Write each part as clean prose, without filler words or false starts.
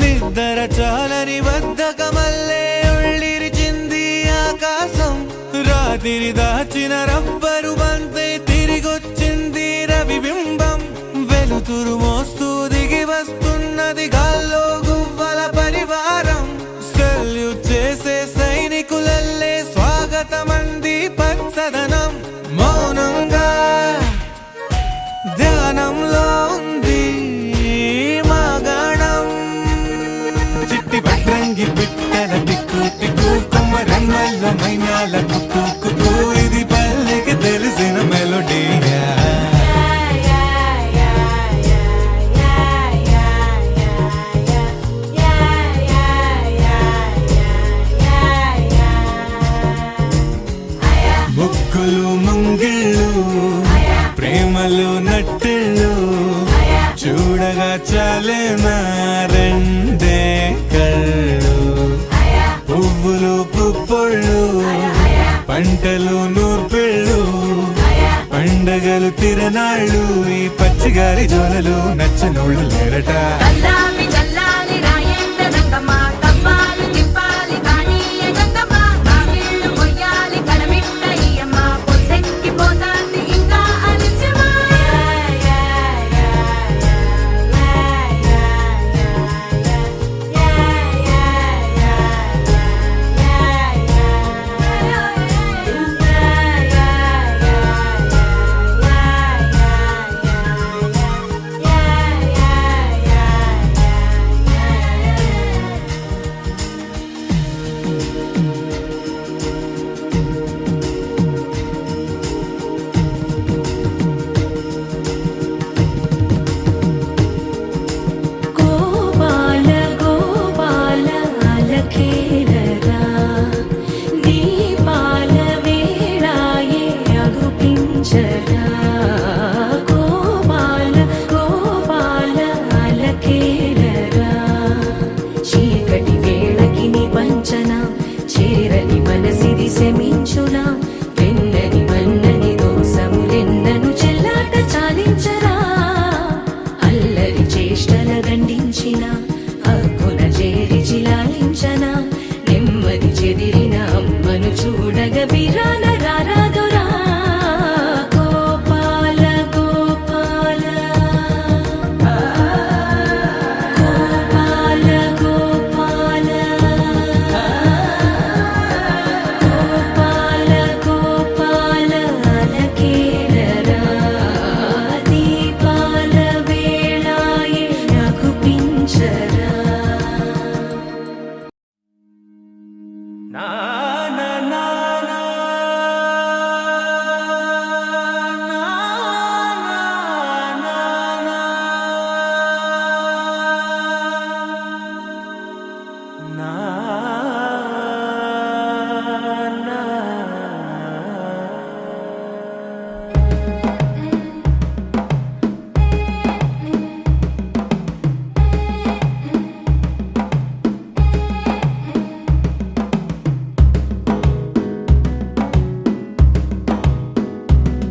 నిద్ర చాలని బద్ధకమల్లే ఉళ్ళిరిచింది ఆకాశం. రాత్రి దాచిన రబ్బరు బంతే తిరిగొచ్చింది రవిబింబం. వెలుతురు మోస్తూ దిగి వస్తున్నది గాల్లో గువ్వల పరివారం. సెల్యూట్ చేసే సైనికులల్లే స్వాగతమంది పచ్చదనం. మౌనంగా ధ్యానంలో ఉంది మాగణం. చిట్టి పట్రంగి పిట్టల టిక్కు టిక్కు కొమ్మరెమ్మల మైనాల కుక్కు కుక్కు. ఇది పల్లెకి తెలిసిన మెలోడీగా. ముగ్గులు ముంగిళ్ళు ప్రేమలు నట్టిళ్ళు చూడగా చాలేనా రెండే కళ్ళు. పువ్వులు పుప్పొళ్ళు పంటలు నూర్పిళ్ళు పండగలు తిరనాళ్ళు. ఈ పచ్చిగారి జోలలు నచ్చనోళ్ళు లేరట.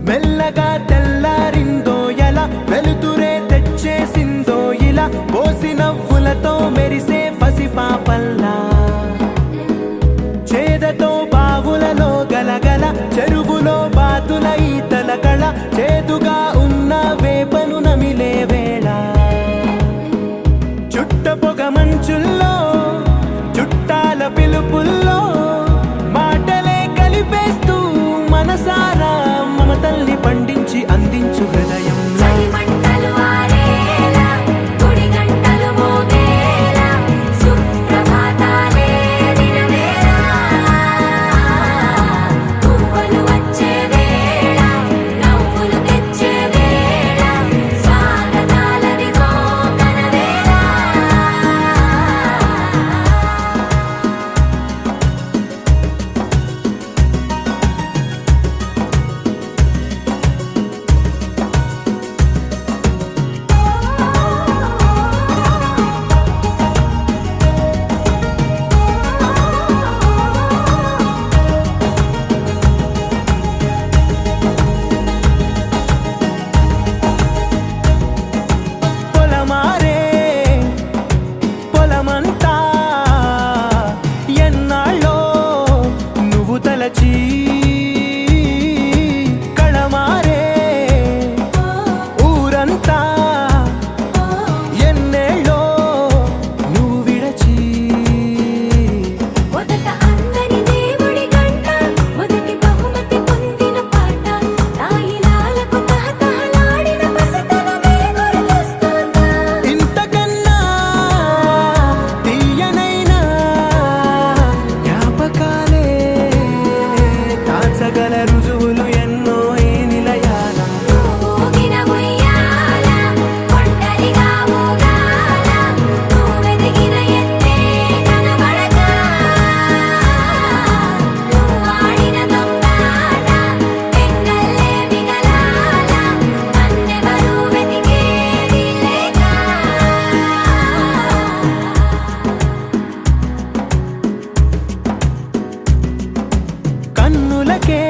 మెల్లగా తెల్లారిందో ఎలా వెలుతురే తెచ్చేసిందో ఇలా. పోసి నవ్వులతో మెరిసే పసిపాపల్లా చేదతో బావులలో గలగల చెరువులో బాతుల ఈతల కళ. చేదుగా ఉన్న వేపను నమిలే వేళ చుట్ట పొగ మంచుల్లో చుట్టాల పిలుపుల్లో మాటలే కలిపేస్తూ మనసారా మమతల్ని పండించి అందించు హృదయం. విడచి కళమారే ఊరంతా ఎన్నేళ్ళో నువ్వు విడచి మొదట అందని దేవుడి గంట మొదటి బహుమతి పొందిన పాట తాయిలాలకు తహతహలాడిన పసితనమే గుర్తొస్తుందా ఇంతకన్నా తీయనైనా జ్ఞాపకాలే తాచగల రుజువులు ఎన్నో ఈ నిలయాల ఊగిన ఉయ్యాల ఒంటరిగా ఊగాల నువ్వెదిగిన ఎత్తే కనబడక నువ్వాడిన దొంగాట పెంగల్లే మిగలాల నన్నెవరూ వెతికేది లేక కన్నులకే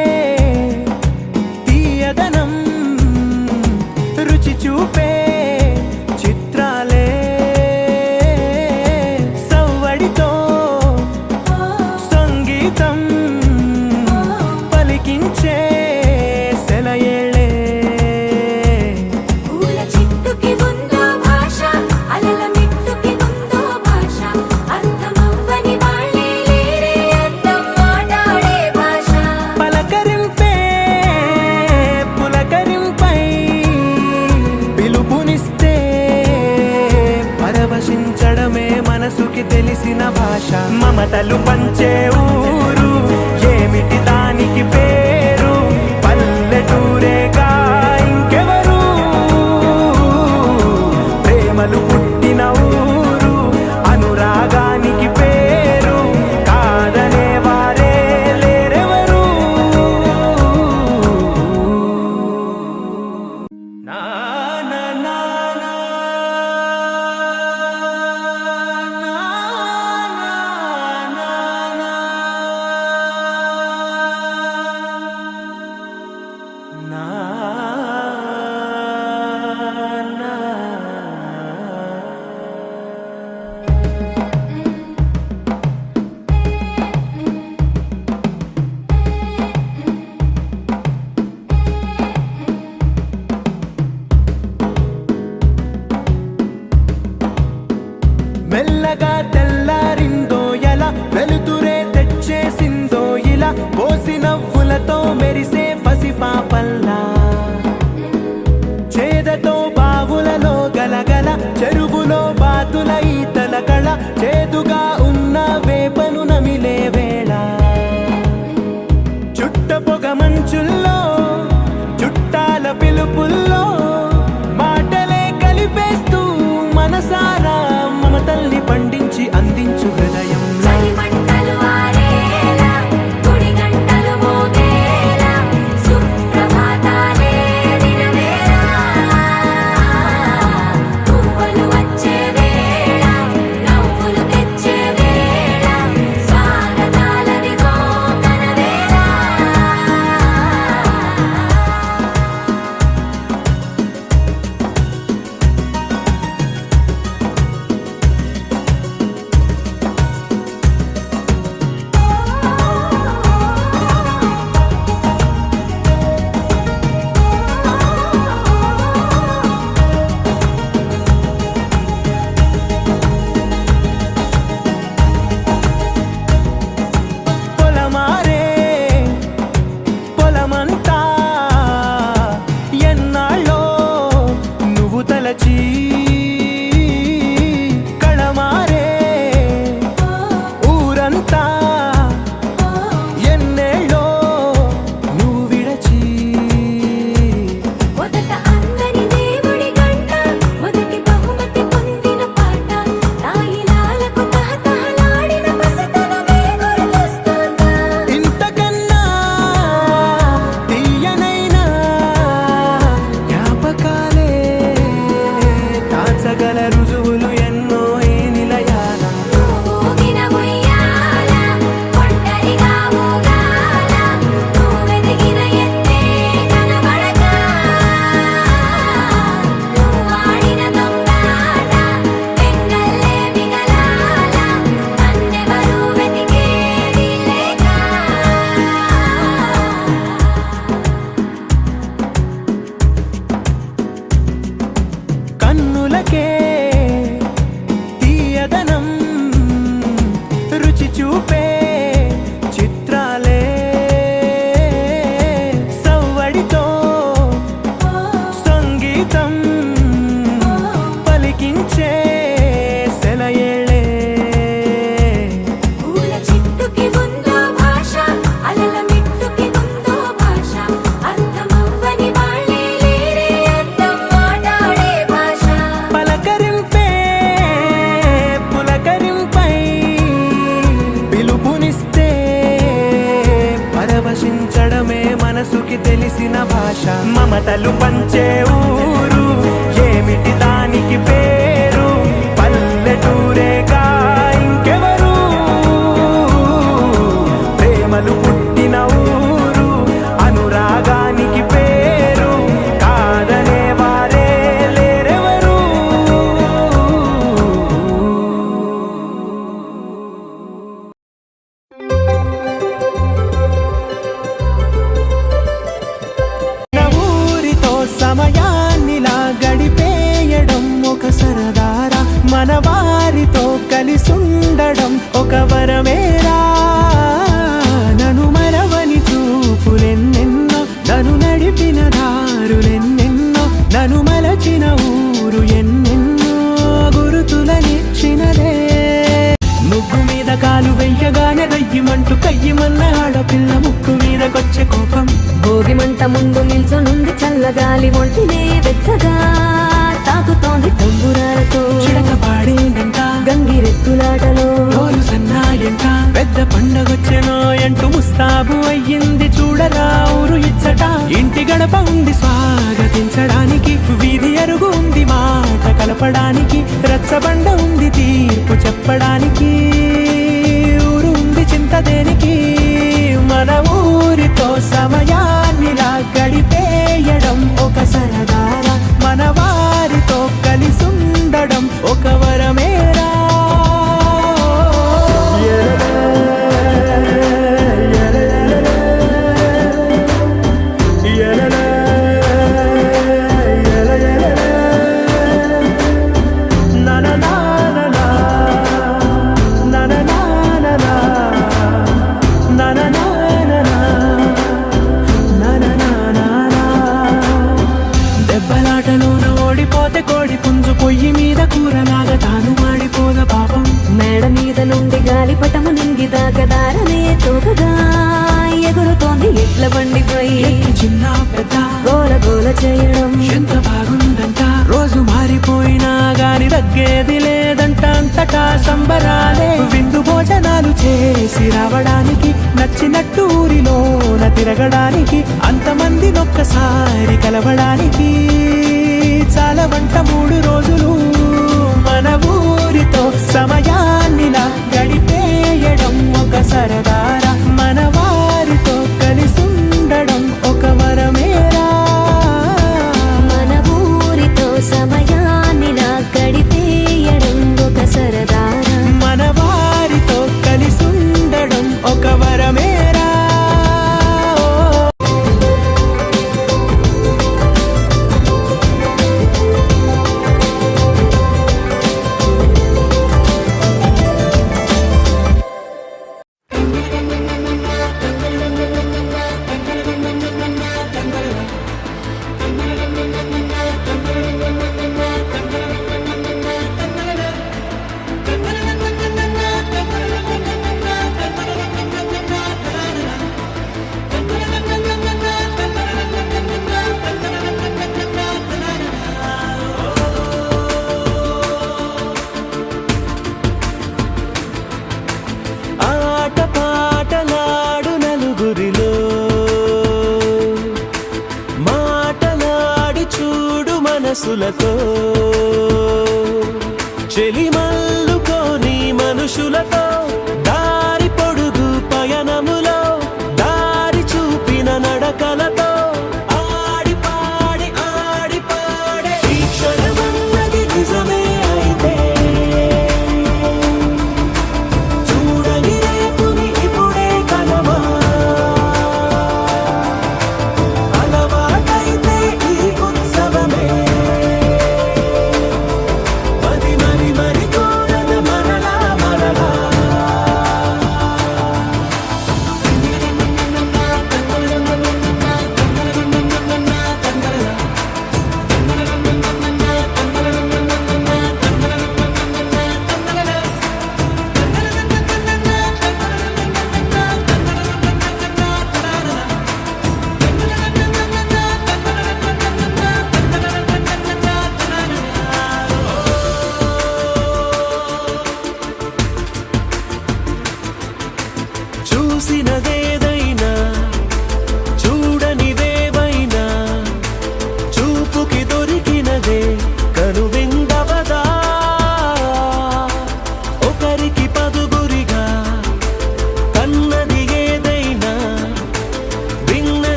తెలిసిన భాష మమతలు పంచే ఊరు ఏమిటి దానికి పేరు పల్లెటూరేగా ఇంకెవరు ప్రేమలు పుట్టిన ఊరు అనురాగానికి పేరు కాదనే వారే లేరెవరు ఊరితో సమయాన్నిలా గడిపేయడం ఒక సరదారా మన వారితో కలిసుండడం ఒక వరమేరా నన్ను మరవని చూపులెన్నెన్నో నన్ను నడిపిన దారులెన్నెన్నో నన్ను మలచిన ఊరు ఎన్నెన్నో గురుతులనిచ్చినదే ముగ్గు మీద కాలు వెయ్యగానే రయ్యమంటూ కయ్యమన్న ఆడపిల్ల ముక్కు మీదకొచ్చే కోపం భోగి మంట ముందు నిల్చొనుంది చల్లగాలి ఒంటినే వెచ్చగా తాకుతోంది తంబురాలతో చిడక పాడేందంట గంగిరెత్తులాటలో రోజు సన్నాయంట పెద్ద పండగొచ్చెనో అంటూ ముస్తాబు అయ్యింది చూడరా ఊరు ఇచ్చట ఇంటి గడప ఉంది స్వాగతించడానికి వీధి అరుగు ఉంది మాట కలపడానికి రచ్చబండ ఉంది తీర్పు చెప్పడానికి ఊరు ఉంది చింత దేనికి మన ఊరితో సమయాన్నిలా గడిపేయడం ఒక సరదారా మన వారితో కలిసుండడం ఒక వరమేరా దెబ్బలాటలోన ఓడిపోతే కోడి పుంజు పొయ్యి మీద కూరలాగా తాను మాడిపోద పాపం మేడ మీద నుండి గాలిపటము నింగి దాకదారనే తోకగా ఎగురుతోంది ఎట్ల బండిపై ఎక్కి చిన్న పెద్ద గోల గోల చేయడం ఎంత బాగుందంట రోజు మారిపోయినా గాని తగ్గేది లేదంట అంతటా సంబరాలే విందు భోజనాలు చేసి రావడానికి నచ్చినట్టు ఊరిలోన తిరగడానికి అంతమంది ఒక్కసారి కలవడానికి చాలా వంట 3 రోజులు మన ఊరితో సమయాన్నిలా గడిపేయడం ఒక సరదారా మన వారితో కలిసుండడం ఒక వరమేరా మన ఊరితో సమయాన్నిలా గడిపేయడం ఒక సరదారా మన వారితో కలిసుండడం ఒక వరమేరా ఆట పాటలాడు నలుగురిలో మాటలాడి చూడు మనసులతో చెలిమల్లుకోని మనుషులతో దారి పొడుగు పయనములో దారి చూపిన నడకలతో ఆడి పాడి ఈ క్షణమన్నది నిజమే అయితే చూడని రేపుని ఇప్పుడే కలమా అలవాటైతే ఈ ఉత్సవమే మరి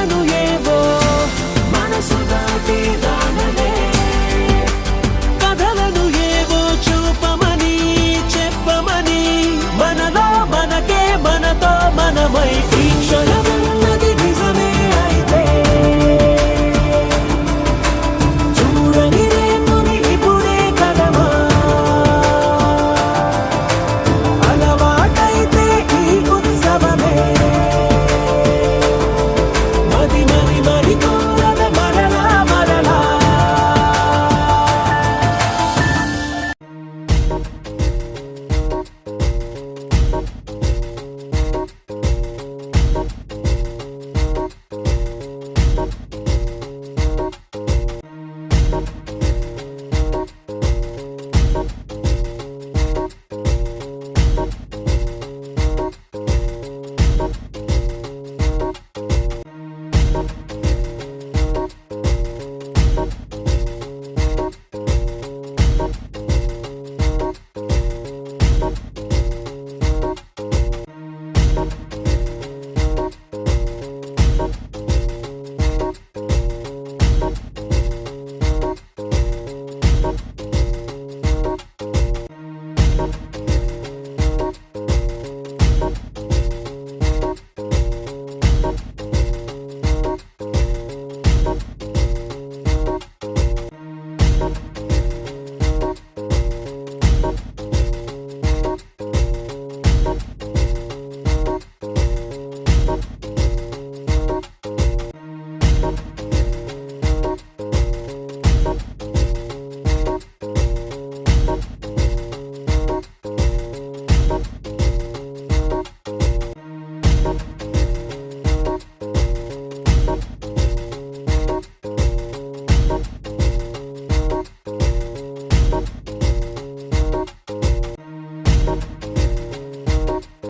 నన్ను